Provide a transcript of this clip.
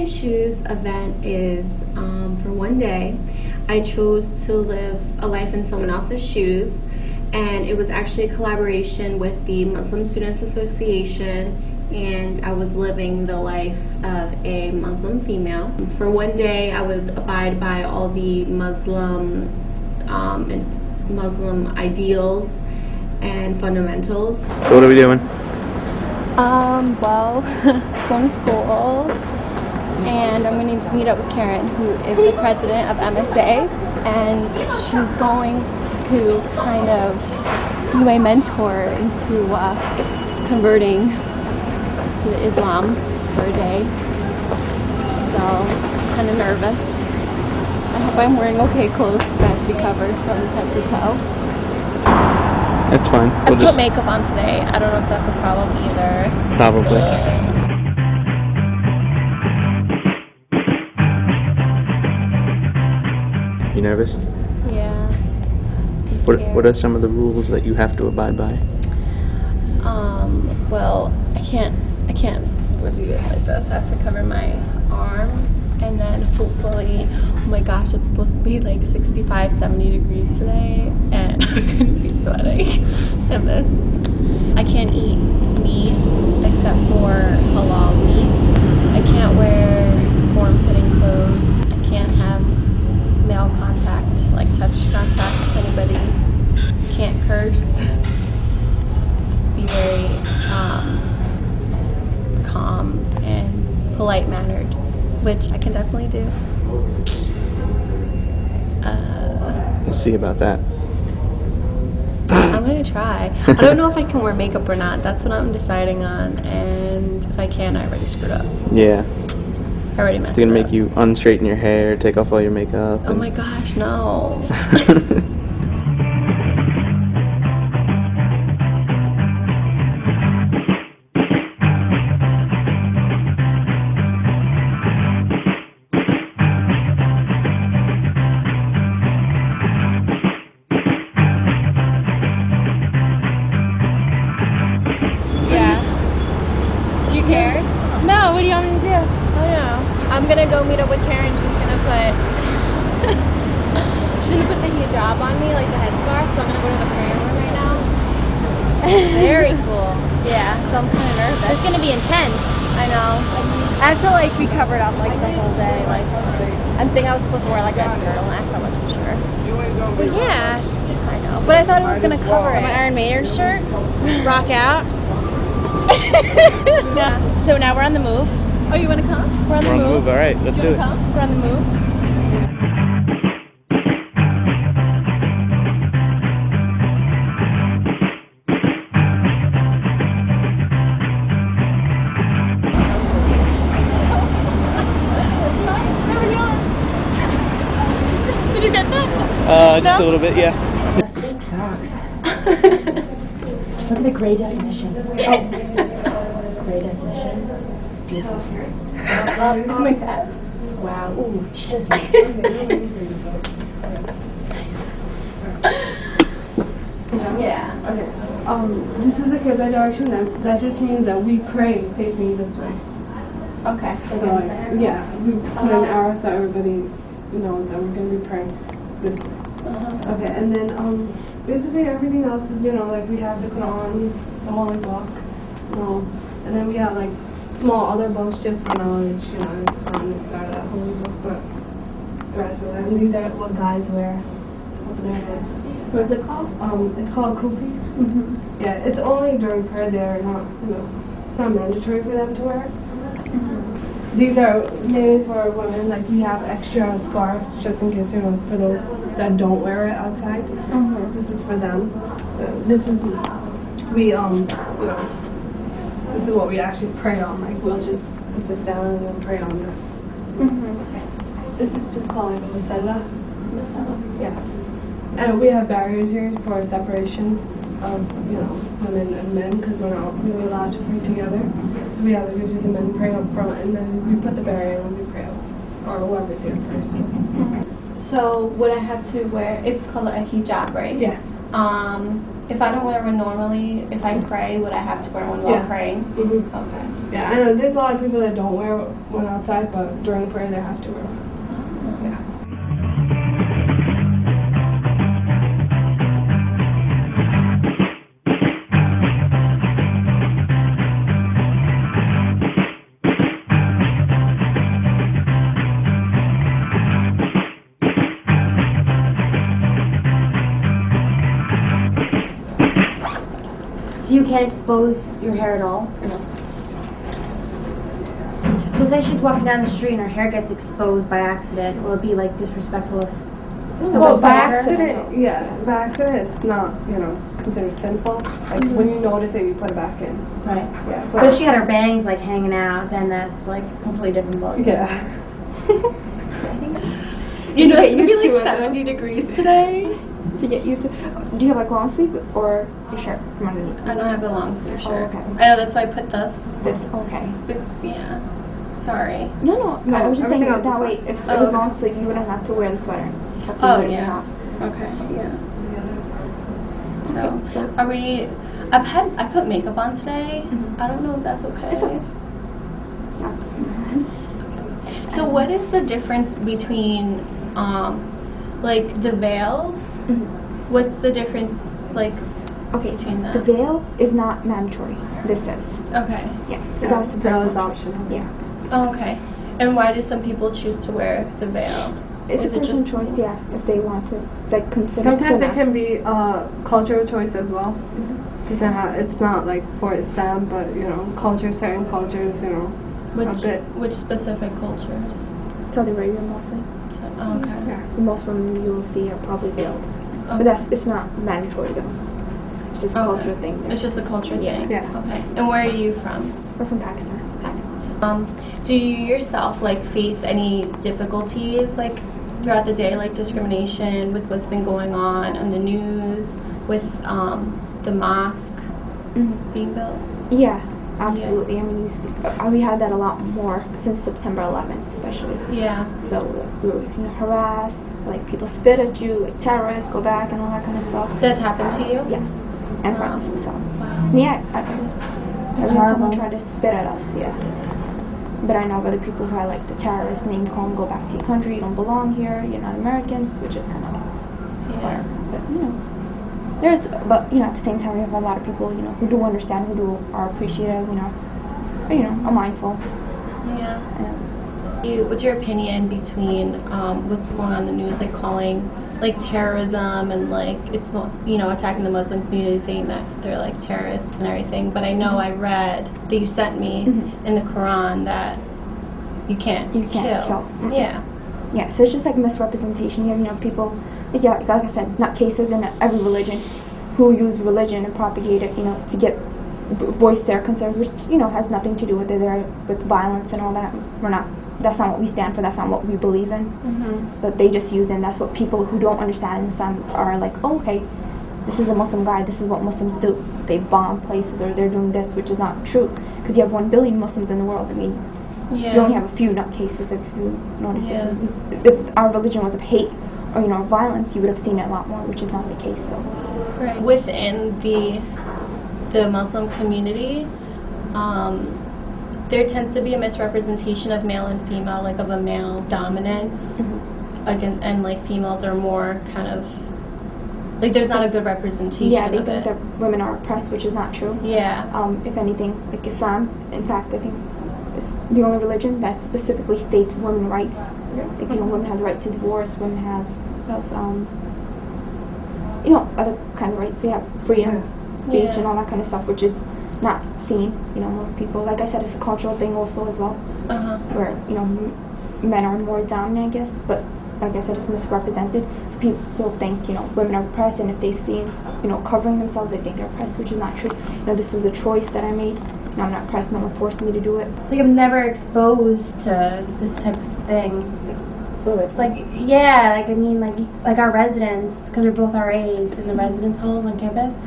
Shoes event is for one day. I chose to live a life in someone else's shoes, and it was actually a collaboration with the Muslim Students Association, and I was living the life of a Muslim female. For one day, I would abide by all the Muslim ideals and fundamentals. So what are we doing? Well, going to school, and I'm going to meet up with Karen, who is the president of MSA, and she's going to kind of be my mentor into converting to Islam for a day. So, kind of nervous. I hope I'm wearing okay clothes because I have to be covered from head to toe. That's fine. I put makeup on today. I don't know if that's a problem either. Probably. You nervous? Yeah. What are some of the rules that you have to abide by? Well, I can't do it like this. I have to cover my arms, and then hopefully, oh my gosh, it's supposed to be like 65, 70 degrees today, and I'm going to be sweating. And then I can't eat meat except for halal meats. I can't wear form-fitting clothes. I can't have male contact, like touch contact with anybody. Can't curse. Let's be very calm and polite-mannered, which I can definitely do. We'll see about that. I'm gonna try. I don't know if I can wear makeup or not. That's what I'm deciding on, and if I can, I already screwed up. Yeah. I already messed They're up. gonna make you unstraighten your hair, take off all your makeup. Oh my gosh, no. No, what do you want me to do? Oh no. I'm gonna go meet up with Karen. She's gonna put the hijab on me, like the headscarf, so I'm gonna go to the prayer room right now. Very cool. Yeah, so I'm kinda nervous. It's gonna be intense. I know. I have to like be covered up like the whole day. Like I think I was supposed to wear like a turtleneck, I wasn't sure. But yeah. I know. But I thought it was gonna cover it. My Iron Maiden shirt. Rock out. Yeah. So now we're on the move. Oh, you want to come? We're on the move. All right, let's do it. Come? We're on the move. Did you get that? Just a little bit, yeah. It sucks. Look at the gray definition. Oh, gray definition. It's beautiful. Oh my God. Wow. Ooh, chisel. Nice. Yeah. Okay. This is a Qibla direction. That just means that we pray facing this way. Okay. So yeah, we put an arrow so everybody knows that we're going to be praying this way. Okay, and then basically everything else is, like we have the Quran, the Holy Book, and then we have like small other books just for knowledge, it's not necessarily that Holy Book, but the rest of it. And these are what guys wear over their heads. What is it called? It's called kufi. Mm-hmm. Yeah, it's only during prayer. They're not, it's not mandatory for them to wear it. These are mainly for women, like we have extra scarves just in case, for those that don't wear it outside. Mm-hmm. This is for them. This is, this is what we actually pray on. Like we'll just put this down and then pray on this. Mm-hmm. This is just called like a masala. Masala? Yeah. And we have barriers here for separation of, women and men because we're not really allowed to pray together. So we have usually the men pray up front and then we put the barrier when we pray up, or whoever's here first. Mm-hmm. So would I have to wear, it's called a hijab, right? Yeah. If I don't wear one normally, if I pray, would I have to wear one while praying? Mm-hmm. Okay. Yeah, I know there's a lot of people that don't wear one outside, but during prayer they have to wear one. Yeah. So you can't expose your hair at all? No. So say she's walking down the street and her hair gets exposed by accident. Will it be like disrespectful if somebody Well, by sees her? accident, by accident, it's not, considered sinful. Like, when you notice it, you put it back in. Right. Yeah. But if she had her bangs like hanging out, then that's like a completely different ballgame. Yeah. You know, it's get gonna be used to like it, 70 degrees today. To get used to. Do you have like long sleeve or your shirt from underneath? I don't have a long sleeve shirt. okay. I know, that's why I put this. This okay. But, yeah. Sorry. No. I was just saying everything else that is way. fine. If it was long sleeve, you wouldn't have to wear the sweater. You have to Oh, wear it yeah. off. Okay, yeah. Okay, so Are we, I put makeup on today. I don't know if that's okay. It's okay. So what is the difference between, like, the veils? What's the difference, like, Okay, between the them? veil is not mandatory. This is. Okay. Yeah. So Yeah, that's the veil personal is optional. Yeah. Oh, okay. And why do some people choose to wear the veil? It's Is a it personal just- choice, yeah, if they want to. It's like considered Sometimes it sunnah. can be a cultural choice as well. Doesn't have. It's not like for Islam, but culture. Certain cultures, a bit. Which specific cultures? Saudi Arabia mostly. Oh, okay. Yeah. Most women you will see are probably veiled. Okay. But it's not mandatory though. It's just a Okay. cultural thing. It's just a culture thing? Yeah. Okay. And where are you from? We're from Pakistan. Do you yourself, like, face any difficulties, like, throughout the day, like discrimination with what's been going on the news, with the mosque being built? Yeah, absolutely. I mean, you see, we had that a lot more since September 11th, especially. Yeah. So we were harassed, like people spit at you, like terrorists, go back and all that kind of stuff. That's happened to you? Yes, and Wow. friends. So Wow. yeah, I was. Every time someone tried to spit at us, yeah. But I know of other people who are like the terrorist name call them, go back to your country, you don't belong here, you're not Americans, which is kind of Yeah. but there's, but at the same time we have a lot of people, who do understand, are appreciative, are mindful. Yeah. And What's your opinion between what's going on in the news, like calling like terrorism and like it's attacking the Muslim community, saying that they're like terrorists and everything? But I know I read that you sent me in the Quran that you can't kill. Yeah. Yeah, so it's just like misrepresentation. You have, people, like I said, not cases in every religion who use religion and propagate it, to voice their concerns, which, has nothing to do with it. They're with violence and all that. That's not what we stand for. That's not what we believe in. But they just use it, and that's what people who don't understand Islam are like, oh, okay, this is a Muslim guy. This is what Muslims do. They bomb places or they're doing this, which is not true. Because you have 1 billion Muslims in the world. I mean, you only have a few nutcases if you notice it. If our religion was of hate or, violence, you would have seen it a lot more, which is not the case, though. Right. Within the Muslim community, there tends to be a misrepresentation of male and female, like of a male dominance, and like females are more kind of like there's not a good representation. Yeah, they of think it. that women are oppressed, which is not true. Yeah. If anything, like Islam, in fact, I think is the only religion that specifically states women's rights. Like, women have the right to divorce, women have, what else, other kind of rights. They have freedom of speech and all that kind of stuff, which is not seen, most people. Like I said, it's a cultural thing also as well, where, men are more dominant, I guess, but like I said, it's misrepresented. So people think, women are oppressed, and if they see, covering themselves, they think they're oppressed, which is not true. This was a choice that I made. I'm not oppressed, no one forced me to do it. Like, I'm never exposed to this type of thing. Good. Like, yeah, like, I mean, like our residents, because we're both RAs in the residence halls on campus,